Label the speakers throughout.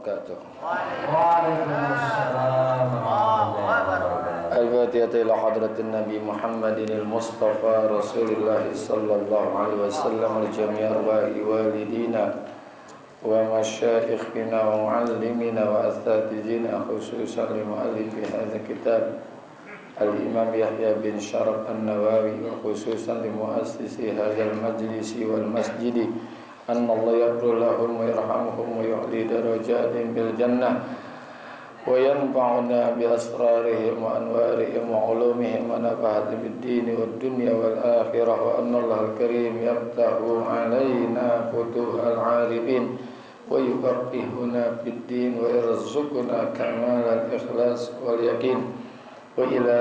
Speaker 1: wabarakatuh.
Speaker 2: Waalaikumsalam warahmatullahi wabarakatuh.
Speaker 1: Al-Fatihah ila hadratin Nabi Muhammadin al-Mustafa Rasulullah sallallahu alaihi wasallam al-jami' arwahi walidina wa masyayikhina wa muallimina wa asatizina khususan li muallifi hadha kitab Al-Imam Yahya bin Sharaf An-Nawawi wa khususan li muassisi hadha al-majlisi wal masjidi anna Allah yaghfir lahum wa yarhamhum wa yu'li darajatihim bil jannah wa yanfa'una bi asrarihim wa anwarihim wa ulumihim wa nafa'at bid din wad dunya wal akhirah wa anna Allah al-karim yaftahu alaina futuhal arifin wa yuqarrihuna bid din wa yarzuquna kamal al-ikhlas wal yaqin wa ila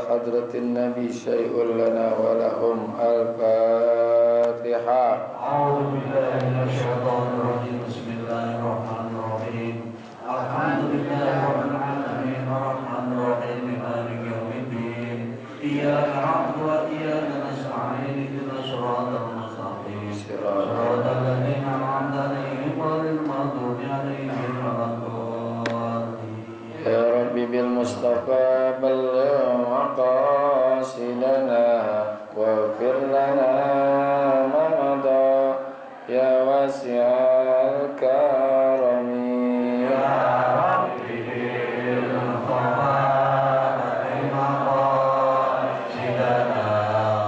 Speaker 1: hadratin nabi syai'un lana wa lahum al-fatihah.
Speaker 2: A'udzu billahi minasyaitonir rajim. Bismillahirrahmanirrahim. Alhamdulillahirabbil alamin arrahmanir rahim maliki yaumiddin. Iyyaka na'budu wa iyyaka nasta'in ihdinas siratal mustaqim. Siratal ladzina an'amta 'alaihim ghairil maghdubi 'alaihim waladdallin.
Speaker 1: Ya Rabbi bil Mustafa balligh maqasidana waghfir lana ma madha ya wasi'al karami.
Speaker 2: Ya Rabbi bil Mustafa balligh maqasidana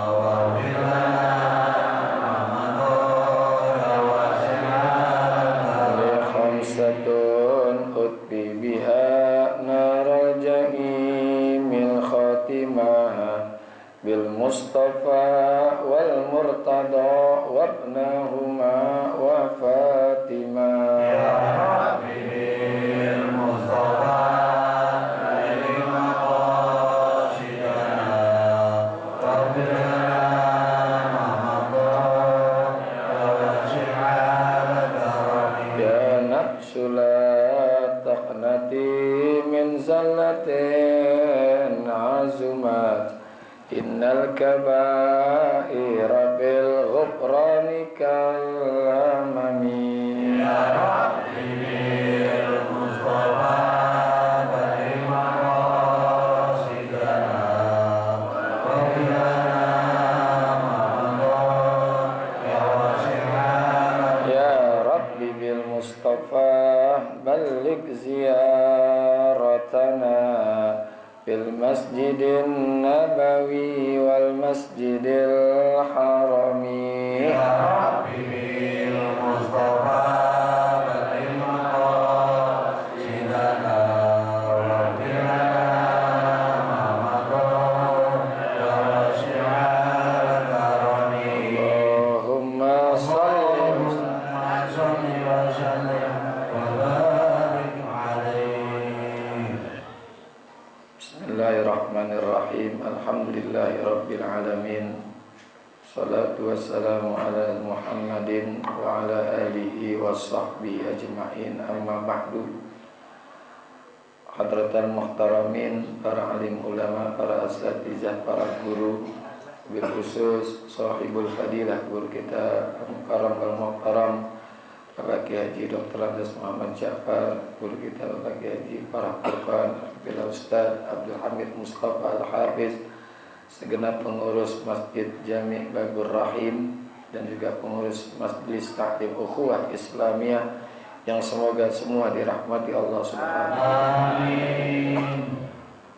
Speaker 2: waghfir lana ma madha ya wasi'al
Speaker 1: Li khamsatun utbi biha naral jahimil khatimah bil Mustafa wal Murtada wabnahuma wa Fatimah.
Speaker 2: Ya Rabbi bil Mustafa balligh maqasidana waghfir lana ma madha ya wasi'al karami.
Speaker 1: Ya nafsu la taqnati min zallatin azumat innal kabaira bil ghufrani kalamami.
Speaker 2: Ya Rabbi bil Mustafa balligh maqasidana waghfir lana ma madha ya wasi'al.
Speaker 1: Ya Rabbi bil Mustafa balligh ziyaratana bil masjidin nabawi wal masjidil harami.
Speaker 2: Ya Rabbi bil Mustafa balligh maqasidana waghfir lana ma madha ya wasi'al karami.
Speaker 1: Allahumma salli
Speaker 2: Allahumma salli wa sallim wa barik alaihi.
Speaker 1: Bismillahirrahmanirrahim. Alhamdulillahi rabbil alamin. Salatu wassalamu ala Muhammadin wa ala alihi wa sahbihi ajma'in. Amma ba'du. Hadratan muhtaramin, para alim ulama, para asatizah, para guru, bil khusus sahibul fadilah, guru kita al-mukarram al-muhtaram Bapak Kiai Haji Dr. Andes Muhammad Ja'far, guru kita Bapak Kiai Haji Farah Furqan, Bila Ustaz Abdul Hamid Mustafa Al-Hafiz, segenap pengurus Masjid Jami' Babur Rahim, dan juga pengurus Majelis Ta'lim Ukhuwah Islamiyah yang semoga semua dirahmati Allah Subhanahu wa taala.
Speaker 2: Amin.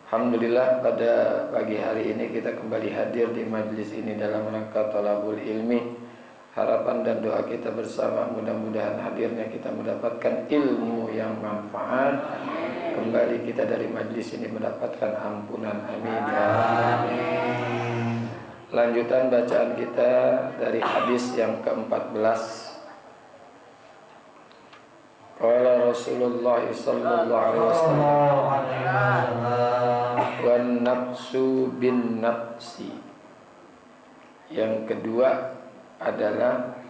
Speaker 1: Alhamdulillah, pada pagi hari ini kita kembali hadir di majlis ini dalam rangka thalabul ilmi. Harapan dan doa kita bersama mudah-mudahan hadirnya kita mendapatkan ilmu yang manfaat. Kembali kita dari majlis ini mendapatkan ampunan. Amin.
Speaker 2: Amin.
Speaker 1: Lanjutan bacaan kita dari hadis yang ke-14. Qala Rasulullah sallallahu alaihi wasallam, wan nafsu bin nafsi. Yang kedua adalah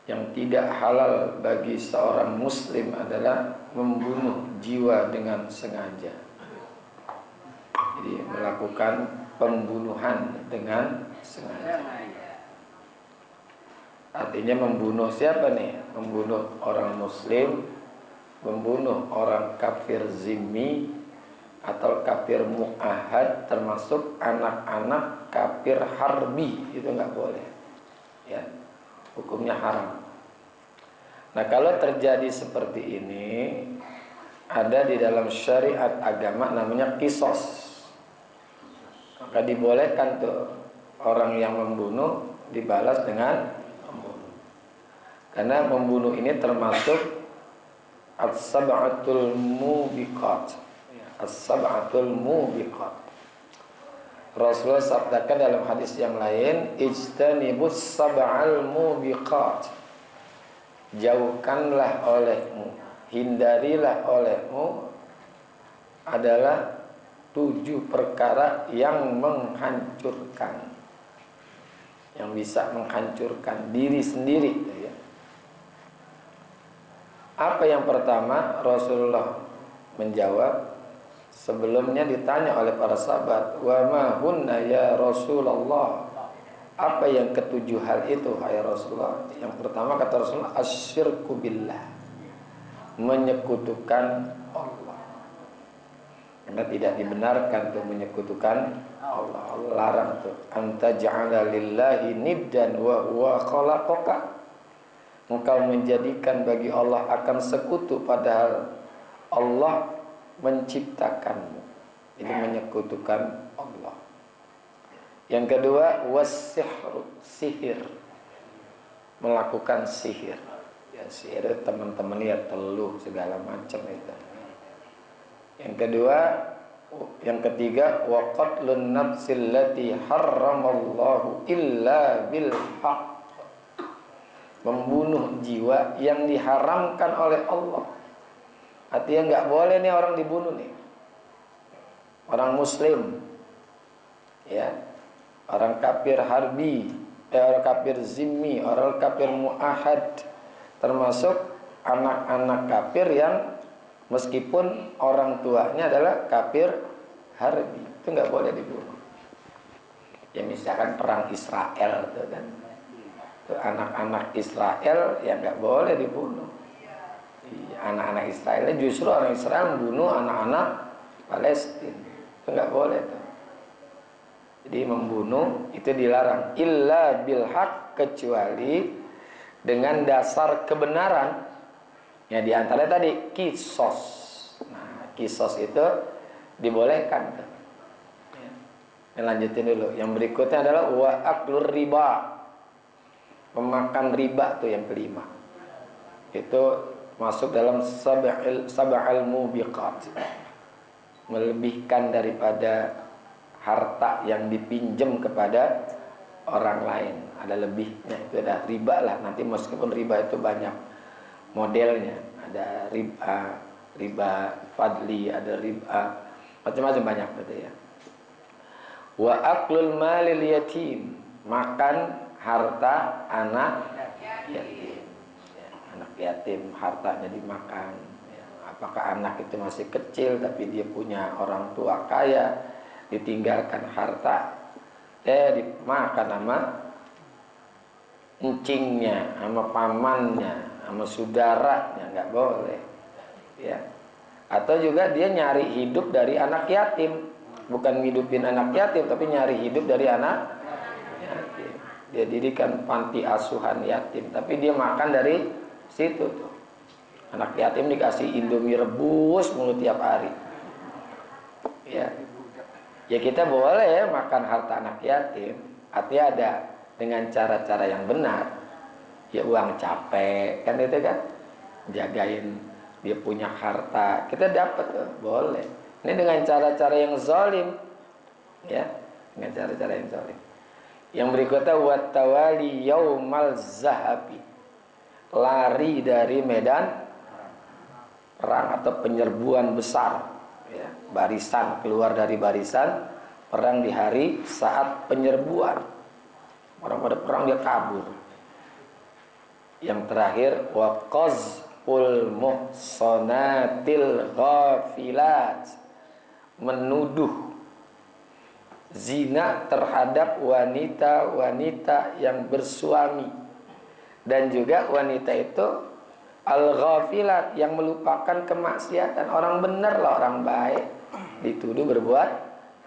Speaker 1: yang tidak halal bagi seorang muslim adalah membunuh jiwa dengan sengaja. Jadi melakukan pembunuhan dengan sengaja. Artinya membunuh siapa nih? Membunuh orang muslim, membunuh orang kafir zimmi atau kafir mu'ahad, termasuk anak-anak kafir harbi, itu nggak boleh. Ya, hukumnya haram. Nah, kalau terjadi seperti ini, ada di dalam syariat agama namanya kisos. Maka dibolehkan tuh orang yang membunuh dibalas dengan membunuh. Karena membunuh ini termasuk as-sab'atul mubiqat. As-sab'atul mubiqat. Rasulullah sabdakan dalam hadis yang lain, ijtanibus sab'al mubiqat. Jauhkanlah olehmu, hindarilah olehmu adalah 7 perkara yang menghancurkan, yang bisa menghancurkan diri sendiri. Apa yang pertama? Rasulullah menjawab, sebelumnya ditanya oleh para sahabat, wa ma hunna ya Rasulullah, apa yang ke-7 hal itu hai Rasulullah? Yang pertama kata Rasulullah, asyirku billah, menyekutukan Allah. Karena tidak dibenarkan untuk menyekutukan Allah. Allah larang tuh, anta ja'ala lillahi niddan wa huwa khalaqaka. Engkau menjadikan bagi Allah akan sekutu padahal Allah menciptakanmu. Jadi menyekutukan Allah. Yang kedua, was-sihru, sihir. Melakukan sihir. Ya, sihir teman-teman lihat teluh segala macam itu. Yang ketiga, wa qatlun nafsil lati harramallahu illa bil haqq. Membunuh jiwa yang diharamkan oleh Allah. Artinya nggak boleh nih orang dibunuh nih. Orang muslim, ya, orang kafir harbi, orang kafir zimmi, orang kafir mu'ahad, termasuk anak-anak kafir yang meskipun orang tuanya adalah kafir harbi, itu nggak boleh dibunuh. Ya misalkan perang Israel itu kan, itu anak-anak Israel yang nggak boleh dibunuh. Anak-anak Israel, justru orang Israel membunuh anak-anak Palestina, itu nggak boleh tuh. Jadi membunuh itu dilarang, illa bil haq, kecuali dengan dasar kebenaran. Ya diantara tadi kisos. Nah, kisos itu dibolehkan tuh. Ya. Lanjutin dulu. Yang berikutnya adalah wa aklur riba. Memakan riba tuh yang kelima. Itu masuk dalam sab'al mubiqat. Melebihkan daripada harta yang dipinjam kepada orang lain, ada lebihnya, itu ada riba lah. Nanti meskipun riba itu banyak modelnya, ada riba fadli, ada riba macam-macam, banyak gitu ya. Wa aklul malil yatim, makan harta anak yatim. Ya, anak yatim hartanya dimakan. Ya, apakah anak itu masih kecil tapi dia punya orang tua kaya, ditinggalkan harta, dimakan sama encingnya, sama pamannya, sama saudaranya, nggak boleh. Ya. Atau juga dia nyari hidup dari anak yatim, bukan ngidupin anak yatim, tapi nyari hidup dari anak yatim. Dia dirikan panti asuhan yatim, tapi dia makan dari situ tuh. Anak yatim dikasih Indomie rebus mulu tiap hari. Ya. Ya kita boleh ya makan harta anak yatim, artinya ada dengan cara-cara yang benar. Ya uang capek kan itu kan, jagain dia punya harta, kita dapat tuh, boleh. Ini dengan cara-cara yang zalim, ya, dengan cara-cara yang zalim. Yang berikutnya watawali yaumal zahabi, lari dari medan perang atau penyerbuan besar, ya, barisan, keluar dari barisan perang di hari saat penyerbuan. Orang pada perang dia kabur. Yang terakhir wa qazful muhsanatil ghafilat, menuduh zina terhadap wanita-wanita yang bersuami, Dan juga wanita itu al-ghafilat, yang melupakan kemaksiatan. Orang benar lah, orang baik dituduh berbuat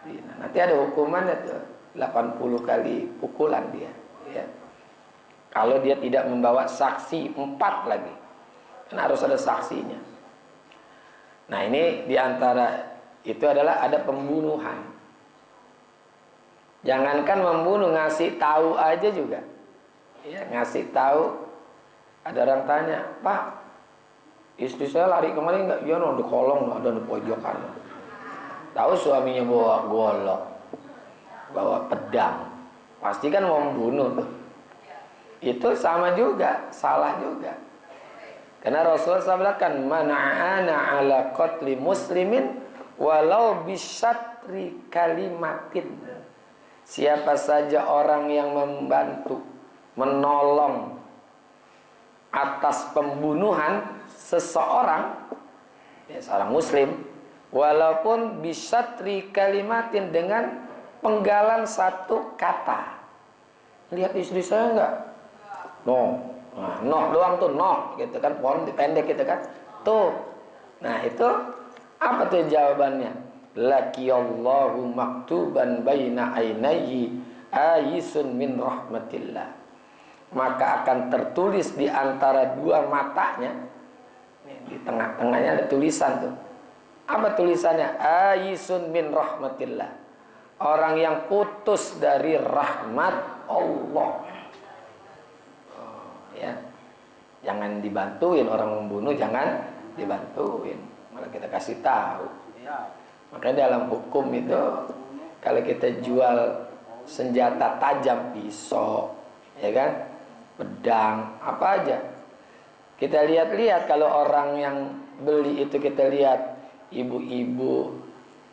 Speaker 1: zina. Nanti ada hukumannya tuh, 80 kali pukulan dia, ya. Kalau dia tidak membawa saksi 4 lagi, kan harus ada saksinya. Nah, ini diantara itu adalah ada pembunuhan. Jangankan membunuh, ngasih tahu aja juga. Ya, ngasih tahu. Ada orang tanya, "Pak, istri saya lari kemarin enggak?" "Iya, no, di kolong, no, ada di pojokan." Tahu suaminya bawa golok, bawa pedang, pasti kan mau membunuh tuh. Itu sama juga, salah juga. Karena Rasulullah sabdakan, "Man a'ana 'ala qatli muslimin walau bisyatri kalimatin." Siapa saja orang yang membantu, menolong atas pembunuhan seseorang, ya, seorang muslim, walaupun bisyatri kalimatin, dengan penggalan satu kata. Lihat istri saya enggak? No. Nah, no doang tuh, no gitu kan, pohon pendek gitu kan. Tuh. Nah, itu apa tuh jawabannya? Laqiyallahu maktuban baina ainayhi ayisun min rahmatillah. Maka akan tertulis di antara dua matanya, di tengah-tengahnya ada tulisan tuh. Apa tulisannya? Ayisun min rahmatillah. Orang yang putus dari rahmat Allah. Ya. Jangan dibantuin orang membunuh, jangan dibantuin. Malah kita kasih tahu. Makanya dalam hukum itu, kalau kita jual senjata tajam, pisau, ya kan, pedang, apa aja, kita lihat-lihat. Kalau orang yang beli itu, kita lihat ibu-ibu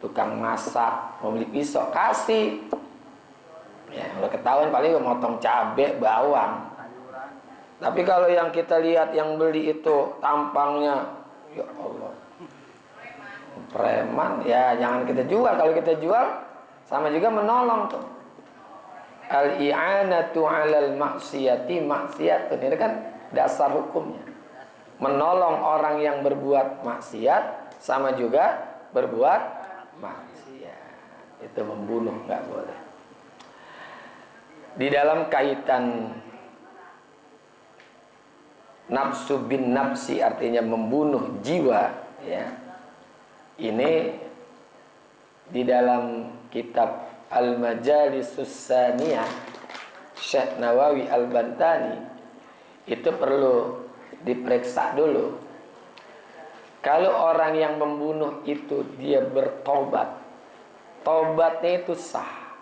Speaker 1: tukang masak mau beli pisau, kasih. Ya, udah ketahuan paling motong cabai, bawang. Tapi kalau yang kita lihat yang beli itu tampangnya, ya Allah, preman, ya jangan kita jual. Kalau kita jual, sama juga menolong tuh. Al-i'anatu 'alal maksiyati maksiyatun. Ini kan dasar hukumnya. Menolong orang yang berbuat maksiat sama juga berbuat maksiat. Itu membunuh, nggak boleh. Di dalam kaitan nafsu bin nafsi, artinya membunuh jiwa, ya. Ini di dalam kitab Al-Majalisus Saniyah Syekh Nawawi Al-Bantani itu perlu diperiksa dulu. Kalau orang yang membunuh itu dia bertobat, tobatnya itu sah,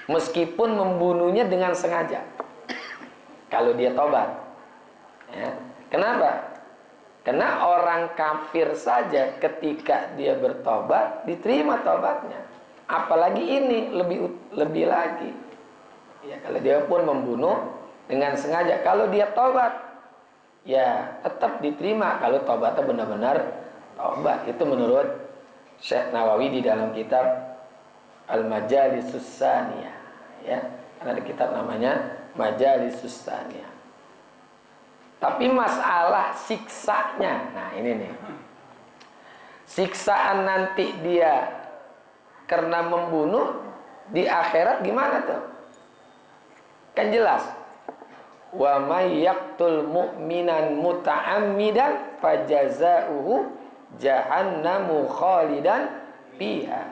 Speaker 1: meskipun membunuhnya dengan sengaja. Kalau dia tobat, ya. Kenapa? Karena orang kafir saja ketika dia bertobat diterima tobatnya. Apalagi ini lebih lagi. Ya, kalau dia pun membunuh dengan sengaja, kalau dia tobat, ya tetap diterima kalau tobatnya benar-benar tobat. Itu menurut Syekh Nawawi di dalam kitab Al-Majalisus Saniyah, ya. Ada kitab namanya Majalisus Saniyah. Tapi masalah siksanya, nah ini nih, siksaan nanti dia karena membunuh di akhirat gimana tuh? Kan jelas, wa may yaqtul mu'minan muta'ammidan fajazauhu jahannamu khalidan fiha.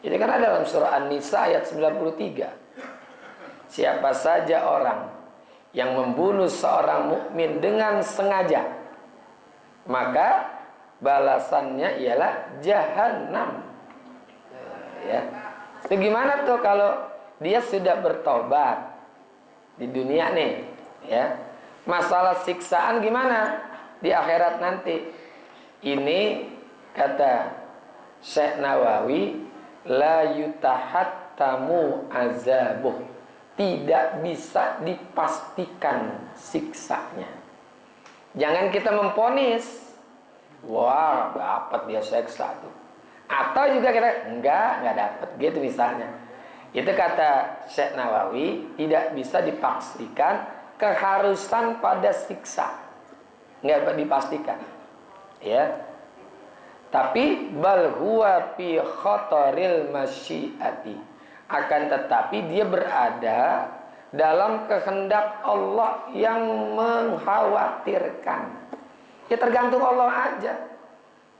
Speaker 1: Ini kan ada dalam surah An-Nisa ayat 93. Siapa saja orang yang membunuh seorang mukmin dengan sengaja, maka balasannya ialah jahanam. Ya. Itu gimana tuh kalau dia sudah bertobat di dunia nih, ya. Masalah siksaan gimana di akhirat nanti? Ini kata Syekh Nawawi, la yutahattamu azabuh. Tidak bisa dipastikan siksanya. Jangan kita memponis, wah dapat dia siksa tuh. Atau juga kita enggak dapat gitu misalnya. Itu kata Syekh Nawawi, tidak bisa dipastikan keharusan pada siksa, nggak dipastikan, ya. Tapi bal huwa fi khataril masyiati, akan tetapi dia berada dalam kehendak Allah yang mengkhawatirkan. Ya tergantung Allah aja.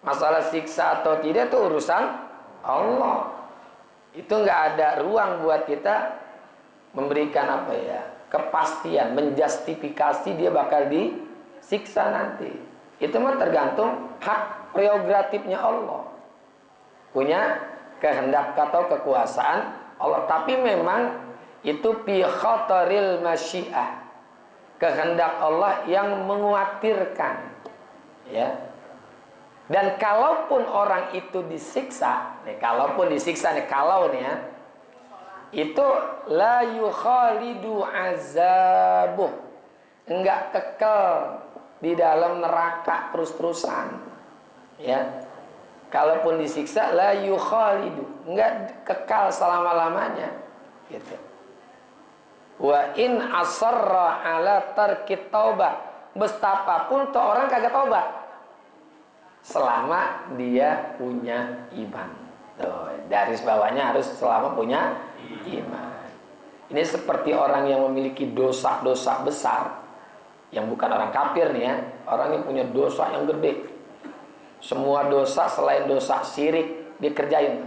Speaker 1: Masalah siksa atau tidak itu urusan Allah. Itu nggak ada ruang buat kita memberikan apa ya, kepastian, menjustifikasi dia bakal disiksa nanti. Itu mah tergantung hak prerogatifnya Allah, punya kehendak atau kekuasaan Allah. Tapi memang itu fi khataril masyiah, kehendak Allah yang mengkhawatirkan, ya. Dan kalaupun orang itu disiksa, kalaupun disiksa kalau ya, itu la yukhalidu azabuh, enggak kekal di dalam neraka terus-terusan, ya. Kalaupun disiksa la yukhalidu, enggak kekal selama-lamanya, gitu. Wa in asarra ala tarkit taubah, betapapun tuh orang kagak taubat selama dia punya iman. Tuh, garis bawahnya harus selama punya iman. Ini seperti orang yang memiliki dosa-dosa besar, yang bukan orang kafir nih ya, orang yang punya dosa yang gede. Semua dosa selain dosa syirik dikerjain.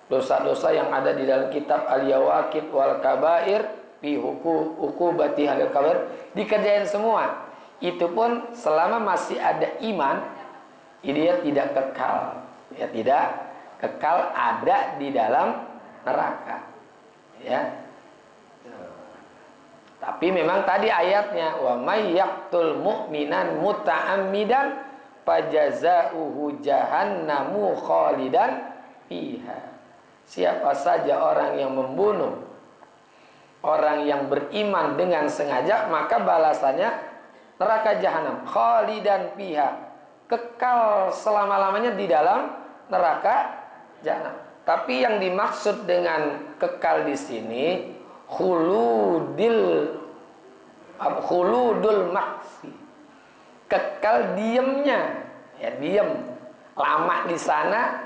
Speaker 1: Dosa-dosa yang ada di dalam kitab Al-Yawaqid wal Kabair fi uqubati halil kabair dikerjain semua. Itu pun selama masih ada iman, dia tidak kekal. Ya, tidak kekal ada di dalam neraka. Ya. Tapi memang tadi ayatnya wa may yaqtul mu'minan muta'ammidan fajazaohu jahannamu khalidan fiha. Siapa saja orang yang membunuh orang yang beriman dengan sengaja, maka balasannya neraka jahanam khalidan fiha, kekal selama-lamanya di dalam neraka jahanam. Tapi yang dimaksud dengan kekal di sini khuludul maksi, kekal diamnya, ya diam lama di sana,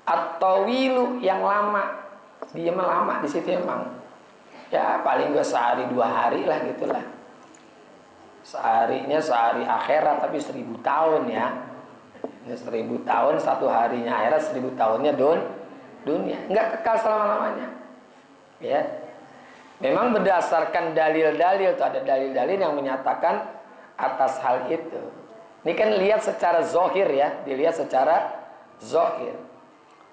Speaker 1: atau wilu yang lama, diam lama di situ emang. Ya paling gak sehari 2 hari lah gitulah. Seharinya sehari akhirat tapi 1000 tahun ya. Ini 1000 tahun, 1 harinya akhirat, 1000 tahunnya dunia. Enggak kekal selama-lamanya. Ya. Memang berdasarkan dalil-dalil, itu ada dalil-dalil yang menyatakan atas hal itu. Ini kan lihat secara zohir ya, dilihat secara zohir.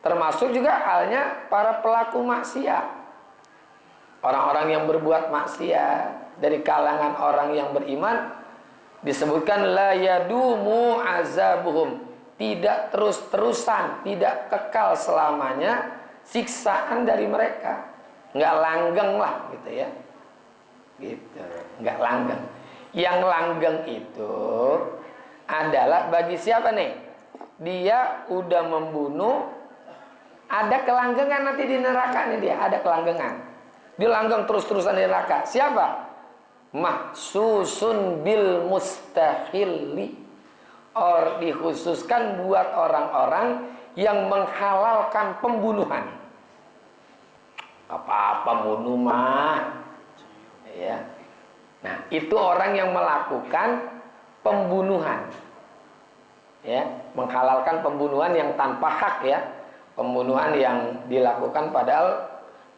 Speaker 1: Termasuk juga halnya para pelaku maksiat, orang-orang yang berbuat maksiat dari kalangan orang yang beriman, disebutkan la yadumu azabuhum, tidak terus-terusan, tidak kekal selamanya siksaan dari mereka, nggak langgeng lah gitu ya, gitu, nggak langgeng. Yang langgeng itu adalah bagi siapa nih? Dia udah membunuh, ada kelanggengan nanti di neraka nih, dia ada kelanggengan, dia langgeng terus-terusan di neraka. Siapa? Mahsusun bil mustahili, or dikhususkan buat orang-orang yang menghalalkan pembunuhan. Apa-apa bunuh mah, ya. Nah itu orang yang melakukan pembunuhan, ya, menghalalkan pembunuhan yang tanpa hak ya, pembunuhan yang dilakukan padahal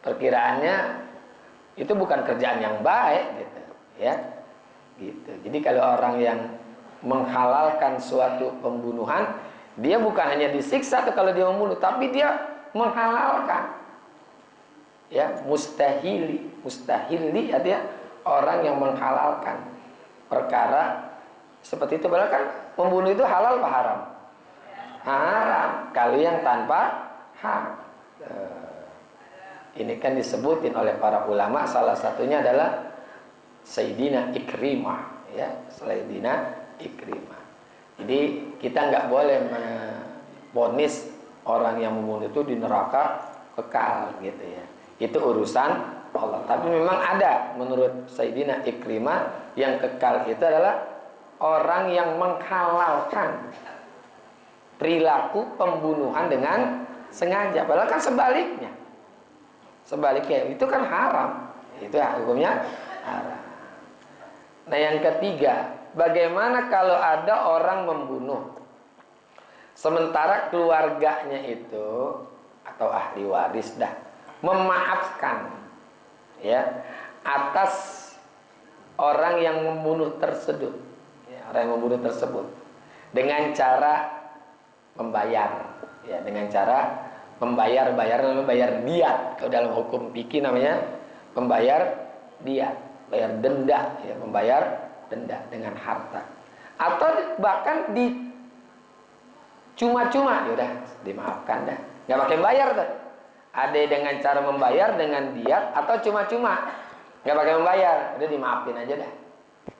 Speaker 1: perkiraannya itu bukan kerjaan yang baik gitu, ya, gitu. Jadi kalau orang yang menghalalkan suatu pembunuhan, dia bukan hanya disiksa tuh kalau dia membunuh, tapi dia menghalalkan, ya, mustahili artinya orang yang menghalalkan perkara seperti itu. Padahal kan membunuh itu halal apa haram? Haram. Kalau yang tanpa hak. Ini kan disebutin oleh para ulama, salah satunya adalah Sayyidina Ikrimah, ya, Sayyidina Ikrimah. Jadi kita nggak boleh memvonis orang yang membunuh itu di neraka kekal gitu ya. Itu urusan Allah. Tapi memang ada menurut Sayyidina Ikrimah yang kekal itu adalah orang yang menghalalkan perilaku pembunuhan dengan sengaja. Padahal kan sebaliknya. Sebaliknya itu kan haram. Itu hukumnya haram. Nah yang ketiga, bagaimana kalau ada orang membunuh sementara keluarganya itu atau ahli waris dah memaafkan ya atas orang yang membunuh tersebut, ya, orang yang membunuh tersebut dengan cara membayar, ya, dengan cara membayar diat. Kalau dalam hukum fikih namanya membayar diat, bayar denda, ya, membayar denda dengan harta, atau bahkan di cuma-cuma, yaudah dimaafkan dah, nggak pakai bayar tuh. Ada dengan cara membayar dengan diat atau cuma-cuma, nggak pakai membayar, udah dimaafin aja dah.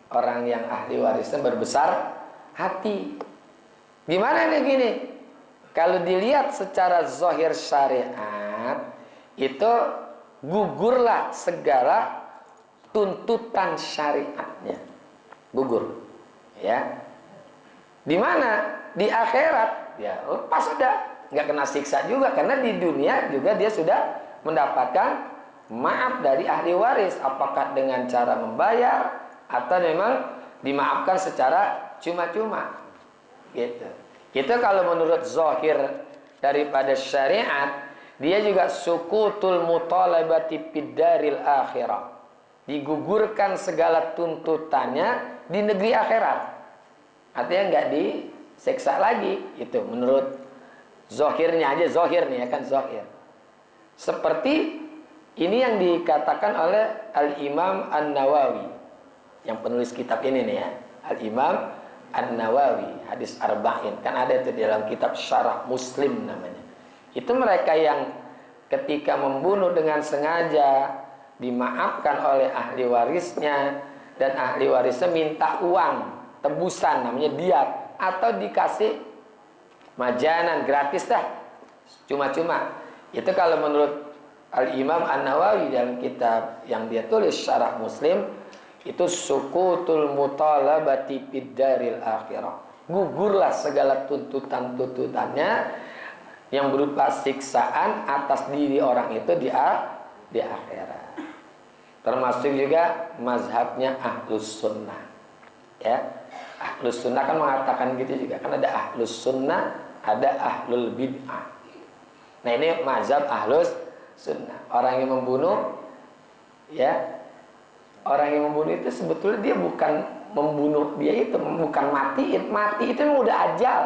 Speaker 1: Orang yang ahli warisnya berbesar hati. Gimana nih gini? Kalau dilihat secara zahir syariat, itu gugurlah segala tuntutan syariatnya. Gugur. Ya. Di mana? Di akhirat. Ya, lepas sudah. Nggak kena siksa juga. Karena di dunia juga dia sudah mendapatkan maaf dari ahli waris. Apakah dengan cara membayar atau memang dimaafkan secara cuma-cuma. Gitu. Itu kalau menurut zahir daripada syariat, dia juga sukutul mutalabati fid-daril akhirah. Digugurkan segala tuntutannya di negeri akhirat. Artinya nggak disiksa lagi. Itu menurut zahirnya aja, zahir nih ya kan, zahir. Seperti ini yang dikatakan oleh Al-Imam An-Nawawi, yang penulis kitab ini nih ya, Al-Imam An-Nawawi, hadis arba'in, kan ada itu di dalam kitab Syarah Muslim namanya. Itu mereka yang ketika membunuh dengan sengaja dimaafkan oleh ahli warisnya, dan ahli warisnya minta uang tebusan namanya diat, atau dikasih majanan gratis dah, cuma-cuma. Itu kalau menurut Al-Imam An-Nawawi dalam kitab yang dia tulis Syarah Muslim, itu sukutul mutalabati fid-daril akhirah. Gugurlah segala tuntutannya yang berupa siksaan atas diri orang itu di akhirat. Termasuk juga mazhabnya Ahlus Sunnah. Ya, Ahlus Sunnah kan mengatakan gitu juga. Kan ada Ahlus Sunnah, ada Ahlul Bid'ah. Nah ini mazhab Ahlus Sunnah. Orang yang membunuh, ya, orang yang membunuh itu sebetulnya dia bukan membunuh, dia itu bukan mati itu yang udah ajal.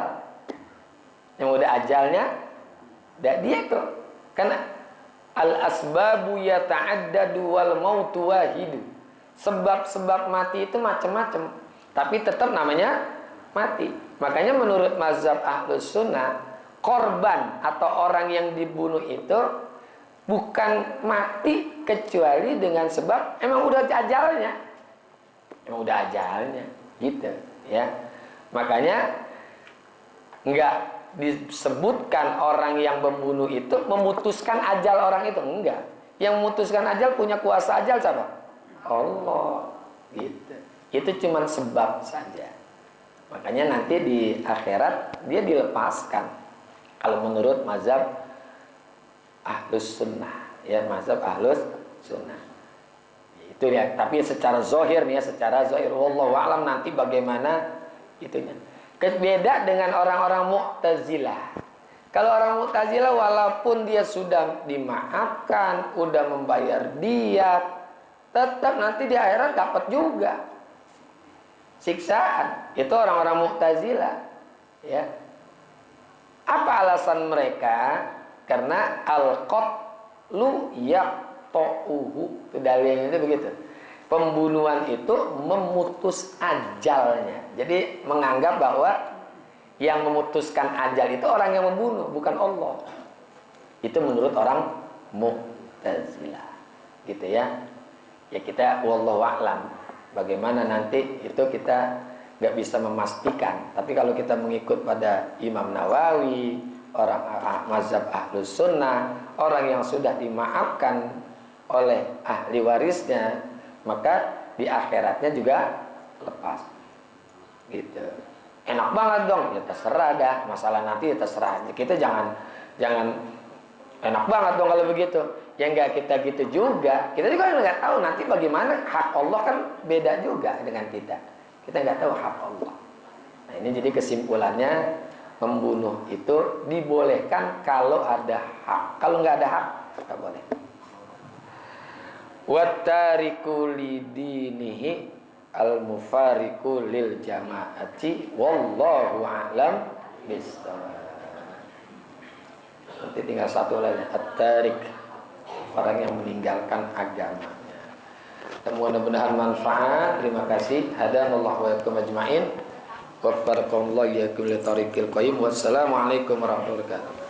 Speaker 1: Yang udah ajalnya dia itu. Karena al-asbabu yata'addadu wal mautu wahidu. Sebab-sebab mati itu macam-macam, tapi tetap namanya mati. Makanya menurut mazhab Ahlus Sunnah, korban atau orang yang dibunuh itu bukan mati kecuali dengan sebab emang udah ajalnya. Emang udah ajalnya, gitu ya. Makanya enggak disebutkan orang yang membunuh itu memutuskan ajal orang itu, enggak. Yang memutuskan ajal, punya kuasa ajal siapa? Allah, gitu. Itu cuma sebab saja. Makanya nanti di akhirat dia dilepaskan. Kalau menurut mazhab Ahlus Sunnah, ya, mazhab Ahlus Sunnah. Itu ya, tapi secara zahir nih ya, secara zahir wallahu a'lam nanti bagaimana itunya. Beda dengan orang-orang Mu'tazilah. Kalau orang Mu'tazilah walaupun dia sudah dimaafkan, udah membayar diat, tetap nanti di akhirat dapat juga siksaan. Itu orang-orang Mu'tazilah, ya. Apa alasan mereka? Karena al-qatlu yaqta'uhu, itu dalilnya itu begitu. Pembunuhan itu memutus ajalnya. Jadi menganggap bahwa yang memutuskan ajal itu orang yang membunuh, bukan Allah. Itu menurut orang Mu'tazilah, gitu ya. Ya kita wallahu a'lam. Bagaimana nanti itu kita nggak bisa memastikan. Tapi kalau kita mengikut pada Imam Nawawi, orang mazhab Ahlus Sunnah, orang yang sudah dimaafkan oleh ahli warisnya, maka di akhiratnya juga lepas. Gitu. Enak banget dong, ya terserah dah. Masalah nanti ya terserah. Kita jangan enak banget dong kalau begitu. Ya enggak kita gitu juga. Kita juga nggak tahu nanti bagaimana hak Allah, kan beda juga dengan kita. Kita nggak tahu hak Allah. Nah ini jadi kesimpulannya, membunuh itu dibolehkan kalau ada hak. Kalau nggak ada hak, nggak boleh. Wattariku lidinihi al-mufariqu lil jama'ati wallahu a'lam bissawab. Nanti tinggal satu lagi, at-tarik, orang yang meninggalkan agamanya. Dan mudah-mudahan manfaat. Terima kasih. Hadanallahu wa yakum ajma'in. Wa barakallahu yakum li tariqil qayyim. Wassalamualaikum warahmatullahi wabarakatuh.